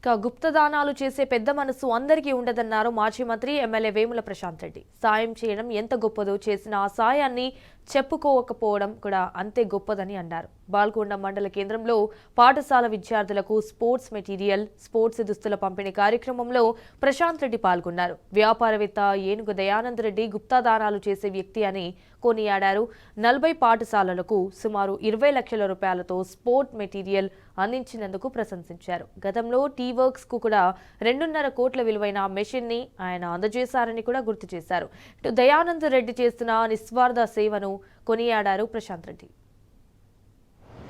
గుప్తదానాలు చేసే పెద్ద మనసు అందరికీ ఉండదన్నారు మాజీ మంత్రి ఎమ్మెల్యే వేముల ప్రశాంత్ రెడ్డి. సాయం చేయడం ఎంత గొప్పదో చేసిన ఆ సాయాన్ని చెప్పుకోకపోవడం కూడా అంతే గొప్పదని అన్నారు. బాల్కొండ మండల కేంద్రంలో పాఠశాల విద్యార్థులకు స్పోర్ట్స్ మెటీరియల్, స్పోర్ట్స్ దుస్తుల పంపిణీ కార్యక్రమంలో ప్రశాంత్ రెడ్డి పాల్గొన్నారు. వ్యాపారవేత్త ఏనుగు దయానంద్ రెడ్డి గుప్తదానాలు చేసే వ్యక్తి అని కొనియాడారు. 40 పాఠశాలలకు సుమారు 20 లక్షల రూపాయలతో స్పోర్ట్ మెటీరియల్ అందించినందుకు ప్రశంసించారు. గతంలో టీవర్క్స్ కు కూడా 2.5 కోట్ల విలువైన మెషిన్ ని ఆయన అందజేశారని కూడా గుర్తు చేశారు. ఇటు దయానంద్ రెడ్డి చేస్తున్న నిస్వార్థ సేవను కొనియాడారు ప్రశాంత్ రెడ్డి.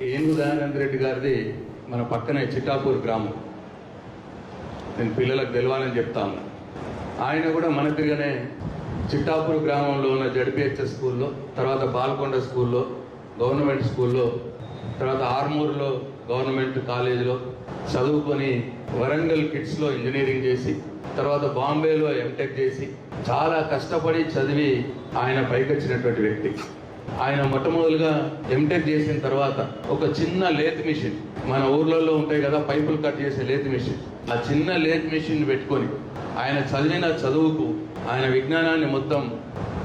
ఏనుగు దయానంద్ రెడ్డి గారిది మన పక్కనే చిట్టాపూర్ గ్రామం. నేను పిల్లలకు తెలవాలని చెప్తా ఉన్నా. ఆయన కూడా మన తిరిగానే చిట్టాపూర్ గ్రామంలో ఉన్న జడ్పిహెచ్ఎస్ స్కూల్లో, తర్వాత బాల్కొండ స్కూల్లో, గవర్నమెంట్ స్కూల్లో, తర్వాత ఆర్మూర్లో గవర్నమెంట్ కాలేజీలో చదువుకొని వరంగల్ కిడ్స్లో ఇంజనీరింగ్ చేసి, తర్వాత బాంబేలో ఎంటెక్ చేసి చాలా కష్టపడి చదివి ఆయన పైకి వచ్చినటువంటి వ్యక్తి. ఆయన మొట్టమొదలుగా ఎంటెక్ చేసిన తర్వాత ఒక చిన్న లేత్ మిషన్, మన ఊర్లలో ఉంటాయి కదా పైపులు కట్ చేసే లేత్ మిషన్, ఆ చిన్న లేత్ మిషన్ పెట్టుకొని ఆయన చదివిన చదువుకు ఆయన విజ్ఞానాన్ని మొత్తం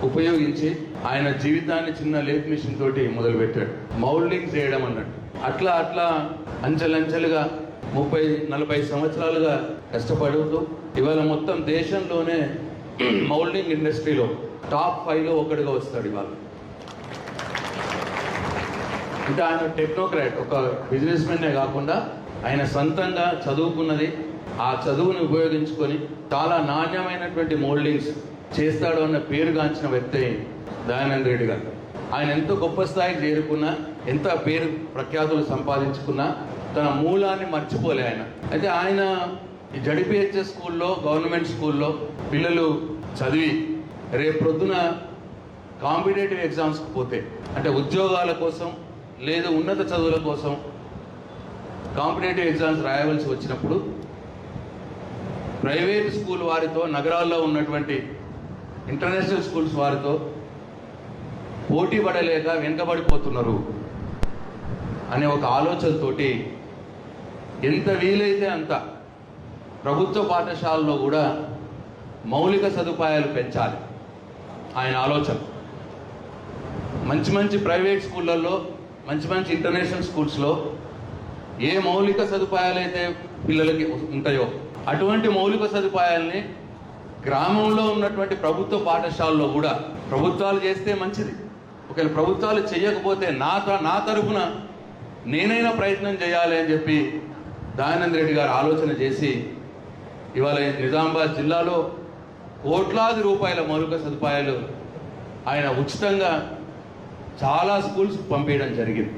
ఉపయోగించి ఆయన జీవితాన్ని చిన్న లేత్ మిషన్ తోటి మొదలుపెట్టాడు. మౌల్డింగ్ చేయడం అన్నట్టు అట్లా అట్లా అంచెలంచెలుగా 30-40 సంవత్సరాలుగా కష్టపడుతూ ఇవాళ మొత్తం దేశంలోనే మౌల్డింగ్ ఇండస్ట్రీలో టాప్ 5లో ఒకటిగా వస్తాడు ఇవాళ. అంటే ఆయన టెక్నోక్రాట్, ఒక బిజినెస్ మెన్నే కాకుండా ఆయన సొంతంగా చదువుకున్నది, ఆ చదువుని ఉపయోగించుకొని చాలా నాణ్యమైనటువంటి మోల్డింగ్స్ చేస్తాడు అన్న పేరుగాంచిన వ్యక్తి దయానంద్ రెడ్డి గారు. ఆయన ఎంతో గొప్ప స్థాయికి చేరుకున్నా, ఎంత పేరు ప్రఖ్యాతులు సంపాదించుకున్నా తన మూలాన్ని మర్చిపోలే ఆయన. అయితే ఆయన ఈ జడ్పిహెచ్ఎస్ స్కూల్లో, గవర్నమెంట్ స్కూల్లో పిల్లలు చదివి రేపు ప్రొద్దున కాంపిటేటివ్ ఎగ్జామ్స్కి పోతే, అంటే ఉద్యోగాల కోసం లేదు ఉన్నత చదువుల కోసం కాంపిటేటివ్ ఎగ్జామ్స్ రాయవలసి వచ్చినప్పుడు ప్రైవేట్ స్కూల్ వారితో, నగరాల్లో ఉన్నటువంటి ఇంటర్నేషనల్ స్కూల్స్ వారితో పోటీ పడలేక వెనుకబడిపోతున్నారు అనే ఒక ఆలోచనతోటి ఎంత వీలైతే అంత ప్రభుత్వ పాఠశాలలో కూడా మౌలిక సదుపాయాలు పెంచాలి ఆయన ఆలోచన. మంచి మంచి ప్రైవేట్ స్కూళ్ళల్లో, మంచి మంచి ఇంటర్నేషనల్ స్కూల్స్లో ఏ మౌలిక సదుపాయాలు అయితే పిల్లలకి ఉంటాయో అటువంటి మౌలిక సదుపాయాల్ని గ్రామంలో ఉన్నటువంటి ప్రభుత్వ పాఠశాలలో కూడా ప్రభుత్వాలు చేస్తే మంచిది. ఒకవేళ ప్రభుత్వాలు చేయకపోతే నా తరఫున నేనైనా ప్రయత్నం చేయాలి అని చెప్పి దయానంద్ రెడ్డి గారు ఆలోచన చేసి ఇవాళ నిజామాబాద్ జిల్లాలో కోట్లాది రూపాయల మౌలిక సదుపాయాలు ఆయన ఉచితంగా చాలా స్కూల్స్ పంపించడం జరిగింది.